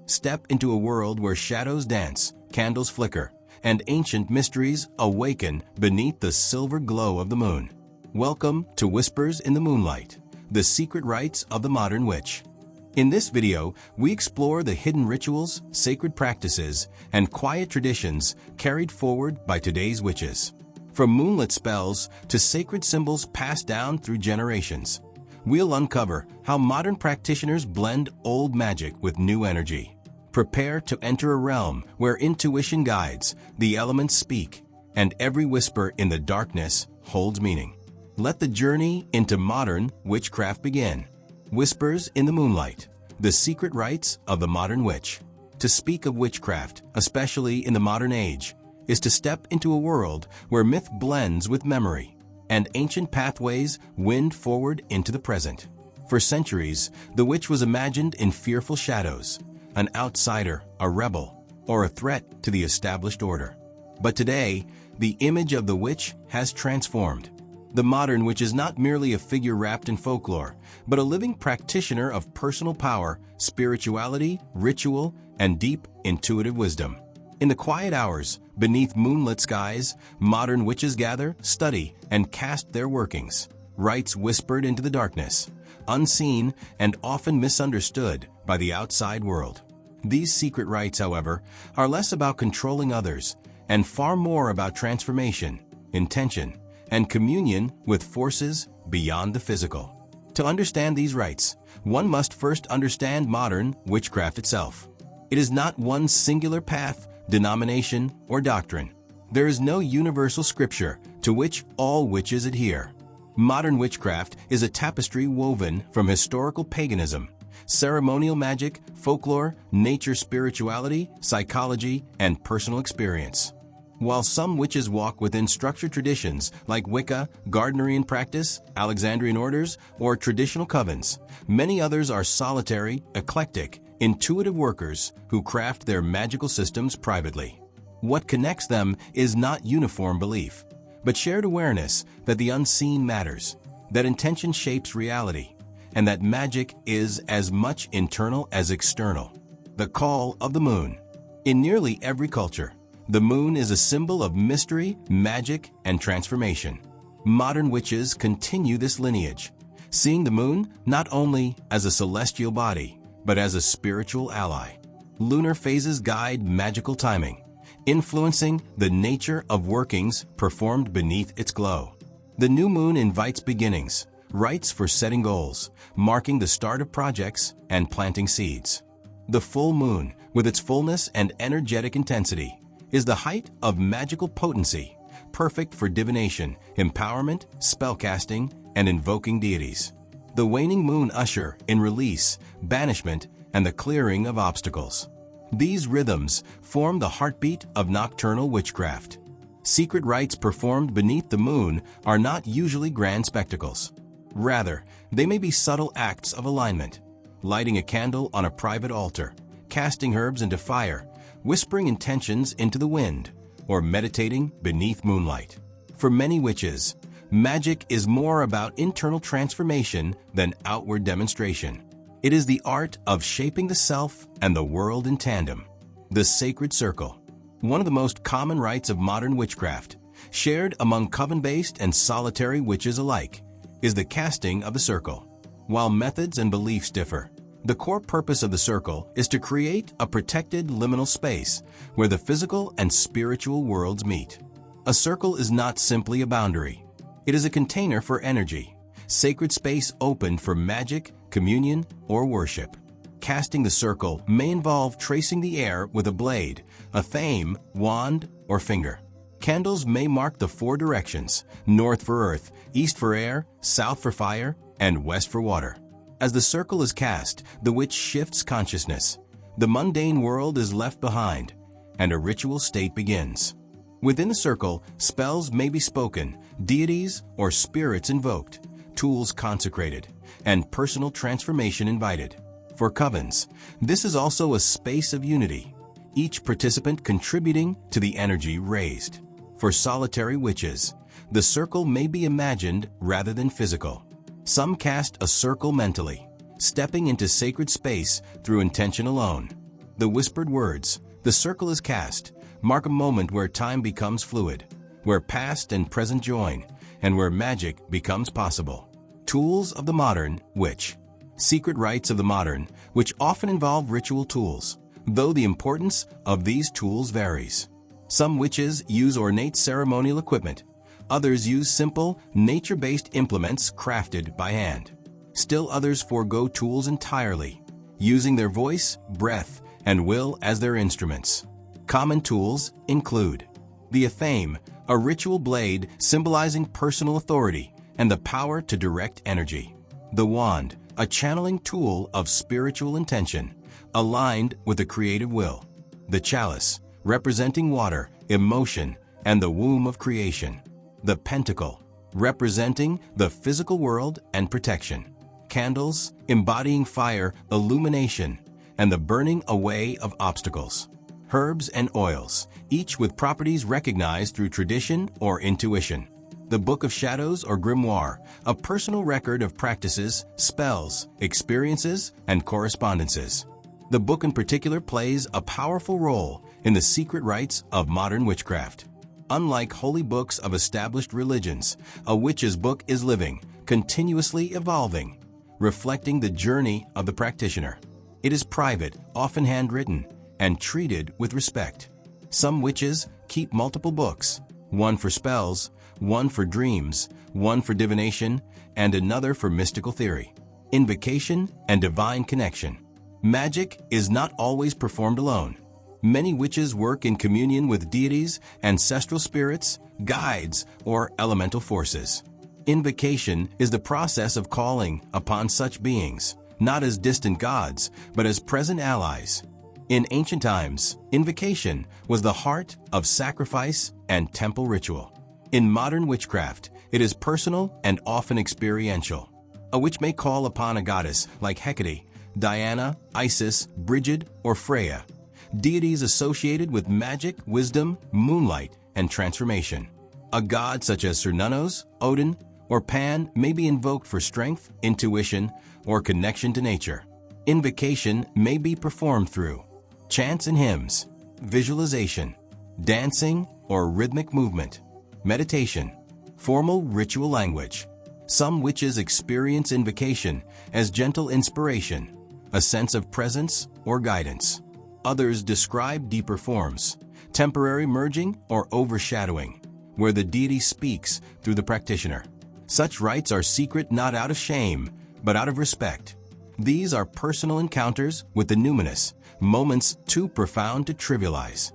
Step into a world where shadows dance, candles flicker, and ancient mysteries awaken beneath the silver glow of the moon. Welcome to Whispers in the Moonlight, the secret rites of the modern witch. In this video, we explore the hidden rituals, sacred practices, and quiet traditions carried forward by today's witches. From moonlit spells to sacred symbols passed down through generations, we'll uncover how modern practitioners blend old magic with new energy. Prepare to enter a realm where intuition guides, the elements speak, and every whisper in the darkness holds meaning. Let the journey into modern witchcraft begin. Whispers in the Moonlight, the secret rites of the modern witch. To speak of witchcraft, especially in the modern age, is to step into a world where myth blends with memory, and ancient pathways wind forward into the present. For centuries, the witch was imagined in fearful shadows, an outsider, a rebel, or a threat to the established order. But today, the image of the witch has transformed. The modern witch is not merely a figure wrapped in folklore, but a living practitioner of personal power, spirituality, ritual, and deep, intuitive wisdom. In the quiet hours, beneath moonlit skies, modern witches gather, study, and cast their workings. Rites whispered into the darkness, unseen and often misunderstood by the outside world. These secret rites, however, are less about controlling others and far more about transformation, intention, and communion with forces beyond the physical. To understand these rites, one must first understand modern witchcraft itself. It is not one singular path, denomination, or doctrine. There is no universal scripture to which all witches adhere. Modern witchcraft is a tapestry woven from historical paganism, ceremonial magic, folklore, nature spirituality, psychology, and personal experience. While some witches walk within structured traditions like Wicca, Gardnerian practice, Alexandrian orders, or traditional covens, many others are solitary, eclectic, intuitive workers who craft their magical systems privately. What connects them is not uniform belief, but shared awareness that the unseen matters, that intention shapes reality, and that magic is as much internal as external. The call of the moon. In nearly every culture, the moon is a symbol of mystery, magic, and transformation. Modern witches continue this lineage, seeing the moon not only as a celestial body, but as a spiritual ally. Lunar phases guide magical timing, influencing the nature of workings performed beneath its glow. The new moon invites beginnings, rites for setting goals, marking the start of projects and planting seeds. The full moon, with its fullness and energetic intensity, is the height of magical potency, perfect for divination, empowerment, spellcasting, and invoking deities. The waning moon usher in release, banishment, and the clearing of obstacles. These rhythms form the heartbeat of nocturnal witchcraft. Secret rites performed beneath the moon are not usually grand spectacles. Rather, they may be subtle acts of alignment, lighting a candle on a private altar, casting herbs into fire, whispering intentions into the wind, or meditating beneath moonlight. For many witches, magic is more about internal transformation than outward demonstration. It is the art of shaping the self and the world in tandem. The sacred circle. One of the most common rites of modern witchcraft, shared among coven-based and solitary witches alike, is the casting of the circle. While methods and beliefs differ, the core purpose of the circle is to create a protected liminal space where the physical and spiritual worlds meet. A circle is not simply a boundary. It is a container for energy, sacred space open for magic, communion, or worship. Casting the circle may involve tracing the air with a blade, a thame, wand, or finger. Candles may mark the four directions: north for earth, east for air, south for fire, and west for water. As the circle is cast, the witch shifts consciousness. The mundane world is left behind, and a ritual state begins. Within the circle, spells may be spoken, deities or spirits invoked, tools consecrated, and personal transformation invited. For covens, this is also a space of unity, each participant contributing to the energy raised. For solitary witches, the circle may be imagined rather than physical. Some cast a circle mentally, stepping into sacred space through intention alone. The whispered words, the circle is cast, mark a moment where time becomes fluid, where past and present join, and where magic becomes possible. Tools of the modern witch. Secret rites of the modern, which often involve ritual tools, though the importance of these tools varies. Some witches use ornate ceremonial equipment. Others use simple, nature-based implements crafted by hand. Still others forego tools entirely, using their voice, breath, and will as their instruments. Common tools include the athame, a ritual blade symbolizing personal authority and the power to direct energy. The wand, a channeling tool of spiritual intention, aligned with a creative will. The chalice, representing water, emotion, and the womb of creation. The pentacle, representing the physical world and protection. Candles, embodying fire, illumination, and the burning away of obstacles. Herbs and oils, each with properties recognized through tradition or intuition. The Book of Shadows or Grimoire, a personal record of practices, spells, experiences, and correspondences. The book in particular plays a powerful role in the secret rites of modern witchcraft. Unlike holy books of established religions, a witch's book is living, continuously evolving, reflecting the journey of the practitioner. It is private, often handwritten, and treated with respect. Some witches keep multiple books, one for spells, one for dreams, one for divination, and another for mystical theory, invocation, and divine connection. Magic is not always performed alone. Many witches work in communion with deities, ancestral spirits, guides, or elemental forces. Invocation is the process of calling upon such beings, not as distant gods, but as present allies. In ancient times, invocation was the heart of sacrifice and temple ritual. In modern witchcraft, it is personal and often experiential. A witch may call upon a goddess like Hecate, Diana, Isis, Bridget, or Freya, deities associated with magic, wisdom, moonlight, and transformation. A god such as Cernunnos, Odin, or Pan may be invoked for strength, intuition, or connection to nature. Invocation may be performed through chants and hymns, visualization, dancing or rhythmic movement, meditation, formal ritual language. Some witches experience invocation as gentle inspiration, a sense of presence or guidance. Others describe deeper forms, temporary merging or overshadowing, where the deity speaks through the practitioner. Such rites are secret not out of shame, but out of respect. These are personal encounters with the numinous, moments too profound to trivialize.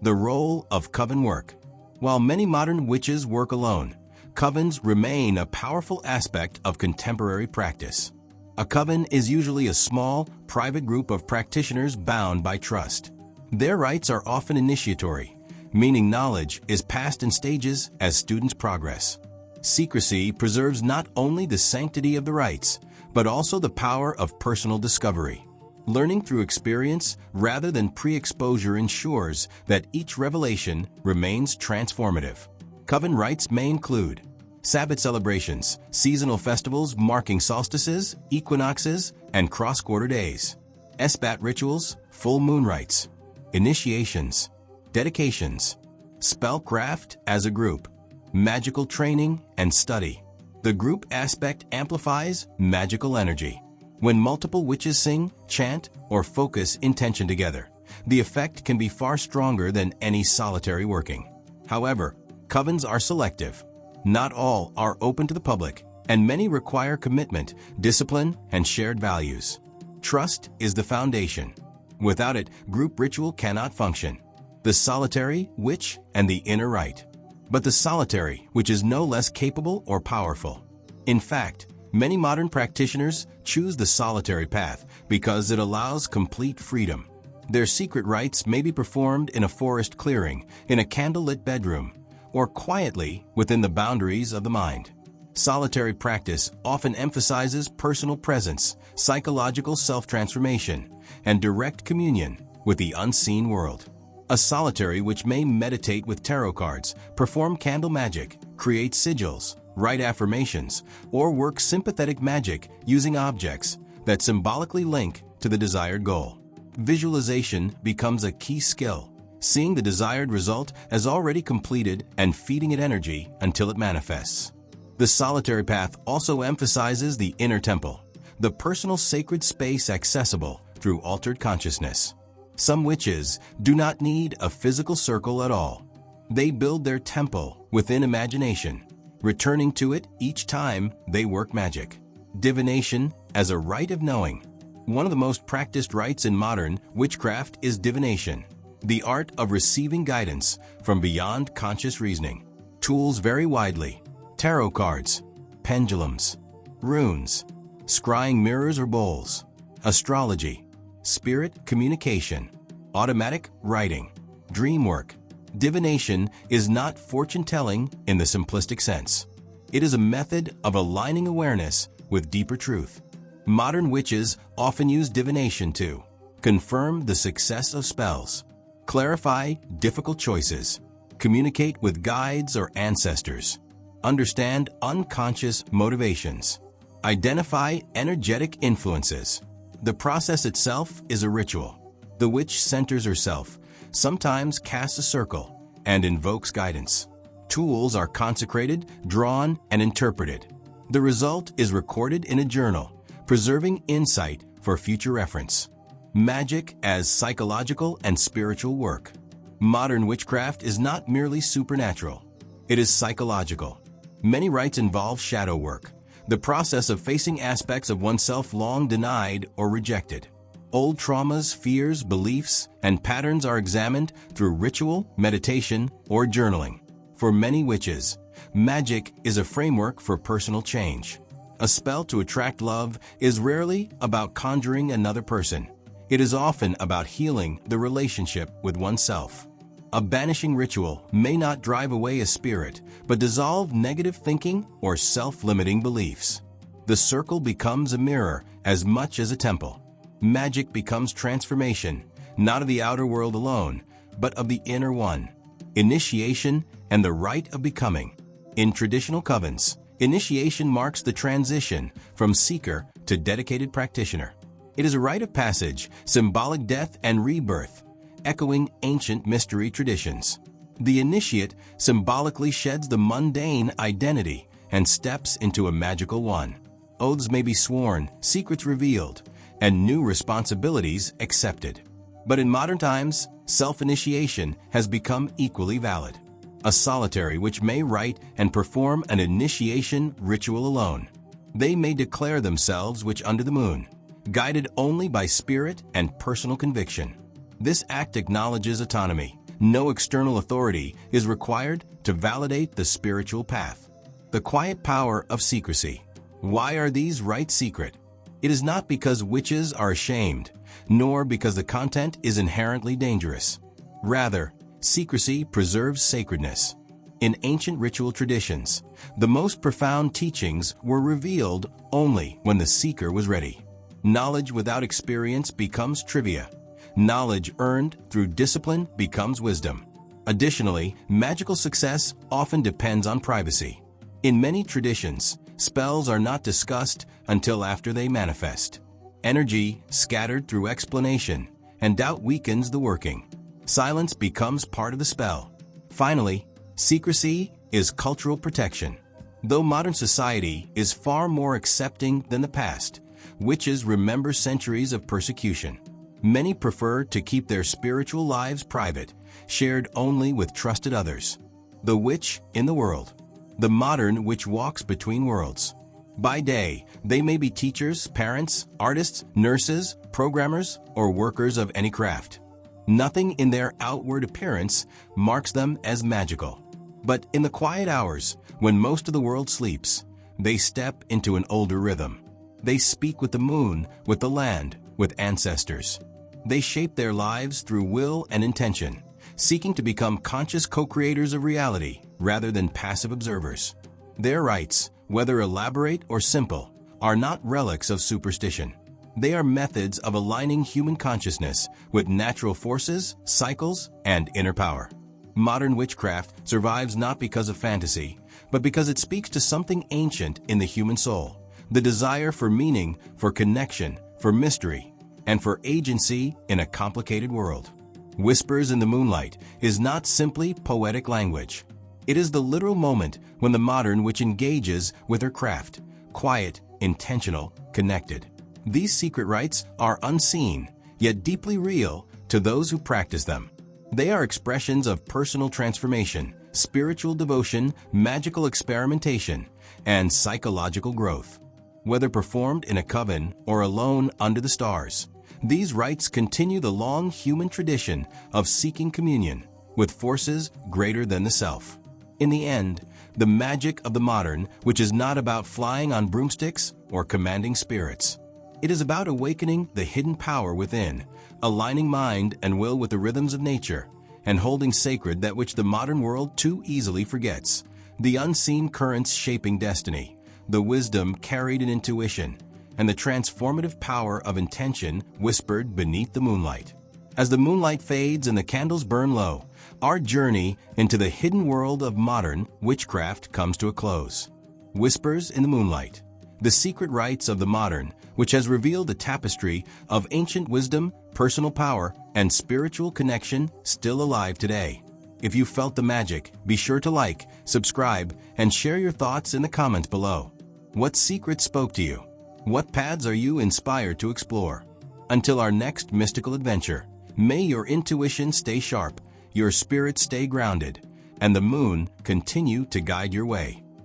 The role of coven work. While many modern witches work alone, covens remain a powerful aspect of contemporary practice. A coven is usually a small, private group of practitioners bound by trust. Their rites are often initiatory, meaning knowledge is passed in stages as students progress. Secrecy preserves not only the sanctity of the rites, but also the power of personal discovery. Learning through experience rather than pre-exposure ensures that each revelation remains transformative. Coven rites may include Sabbath celebrations, seasonal festivals marking solstices, equinoxes, and cross-quarter days. Esbat rituals, full moon rites. Initiations, dedications, spellcraft as a group, magical training and study. The group aspect amplifies magical energy. When multiple witches sing, chant, or focus intention together, the effect can be far stronger than any solitary working. However, covens are selective. Not all are open to the public, and many require commitment, discipline, and shared values. Trust is the foundation. Without it, group ritual cannot function. The solitary, witch, and the inner rite. But the solitary, which is no less capable or powerful. In fact, many modern practitioners choose the solitary path because it allows complete freedom. Their secret rites may be performed in a forest clearing, in a candlelit bedroom, or quietly within the boundaries of the mind. Solitary practice often emphasizes personal presence, psychological self-transformation, and direct communion with the unseen world. A solitary which may meditate with tarot cards, perform candle magic, create sigils, write affirmations, or work sympathetic magic using objects that symbolically link to the desired goal. Visualization becomes a key skill, seeing the desired result as already completed and feeding it energy until it manifests. The solitary path also emphasizes the inner temple, the personal sacred space accessible through altered consciousness. Some witches do not need a physical circle at all. They build their temple within imagination, returning to it each time they work magic. Divination as a rite of knowing. One of the most practiced rites in modern witchcraft is divination, the art of receiving guidance from beyond conscious reasoning. Tools vary widely: tarot cards, pendulums, runes, scrying mirrors or bowls, astrology, spirit communication, automatic writing, dream work. Divination is not fortune-telling in the simplistic sense. It is a method of aligning awareness with deeper truth. Modern witches often use divination to confirm the success of spells, clarify difficult choices, communicate with guides or ancestors, understand unconscious motivations, identify energetic influences. The process itself is a ritual. The witch centers herself, sometimes casts a circle, and invokes guidance. Tools are consecrated, drawn, and interpreted. The result is recorded in a journal, preserving insight for future reference. Magic as psychological and spiritual work. Modern witchcraft is not merely supernatural. It is psychological. Many rites involve shadow work, the process of facing aspects of oneself long denied or rejected. Old traumas, fears, beliefs, and patterns are examined through ritual, meditation, or journaling. For many witches, magic is a framework for personal change. A spell to attract love is rarely about conjuring another person. It is often about healing the relationship with oneself. A banishing ritual may not drive away a spirit, but dissolve negative thinking or self-limiting beliefs. The circle becomes a mirror as much as a temple. Magic becomes transformation, not of the outer world alone, but of the inner one. Initiation and the rite of becoming. In traditional covens, initiation marks the transition from seeker to dedicated practitioner. It is a rite of passage, symbolic death and rebirth, echoing ancient mystery traditions. The initiate symbolically sheds the mundane identity and steps into a magical one. Oaths may be sworn, secrets revealed, and new responsibilities accepted. But in modern times, self-initiation has become equally valid. A solitary witch may write and perform an initiation ritual alone. They may declare themselves witch under the moon, guided only by spirit and personal conviction. This act acknowledges autonomy. No external authority is required to validate the spiritual path. The quiet power of secrecy. Why are these rites secret? It is not because witches are ashamed, nor because the content is inherently dangerous. Rather, secrecy preserves sacredness. In ancient ritual traditions, the most profound teachings were revealed only when the seeker was ready. Knowledge without experience becomes trivia. Knowledge earned through discipline becomes wisdom. Additionally, magical success often depends on privacy. In many traditions, spells are not discussed until after they manifest. Energy scattered through explanation, and doubt weakens the working. Silence becomes part of the spell. Finally, secrecy is cultural protection. Though modern society is far more accepting than the past, witches remember centuries of persecution. Many prefer to keep their spiritual lives private, shared only with trusted others. The witch in the world. The modern witch walks between worlds. By day, they may be teachers, parents, artists, nurses, programmers, or workers of any craft. Nothing in their outward appearance marks them as magical. But in the quiet hours, when most of the world sleeps, they step into an older rhythm. They speak with the moon, with the land, with ancestors. They shape their lives through will and intention, seeking to become conscious co-creators of reality rather than passive observers. Their rites, whether elaborate or simple, are not relics of superstition. They are methods of aligning human consciousness with natural forces, cycles, and inner power. Modern witchcraft survives not because of fantasy, but because it speaks to something ancient in the human soul, the desire for meaning, for connection, for mystery. and for agency in a complicated world. Whispers in the Moonlight is not simply poetic language. It is the literal moment when the modern witch engages with her craft, quiet, intentional, connected. These secret rites are unseen, yet deeply real to those who practice them. They are expressions of personal transformation, spiritual devotion, magical experimentation, and psychological growth. Whether performed in a coven or alone under the stars, these rites continue the long human tradition of seeking communion with forces greater than the self. In the end, the magic of the modern, which is not about flying on broomsticks or commanding spirits. It is about awakening the hidden power within, aligning mind and will with the rhythms of nature, and holding sacred that which the modern world too easily forgets. The unseen currents shaping destiny, the wisdom carried in intuition, and the transformative power of intention whispered beneath the moonlight. As the moonlight fades and the candles burn low, our journey into the hidden world of modern witchcraft comes to a close. Whispers in the Moonlight, the secret rites of the modern, which has revealed a tapestry of ancient wisdom, personal power, and spiritual connection still alive today. If you felt the magic, be sure to like, subscribe, and share your thoughts in the comments below. What secrets spoke to you? What paths are you inspired to explore? Until our next mystical adventure, may your intuition stay sharp, your spirit stay grounded, and the moon continue to guide your way.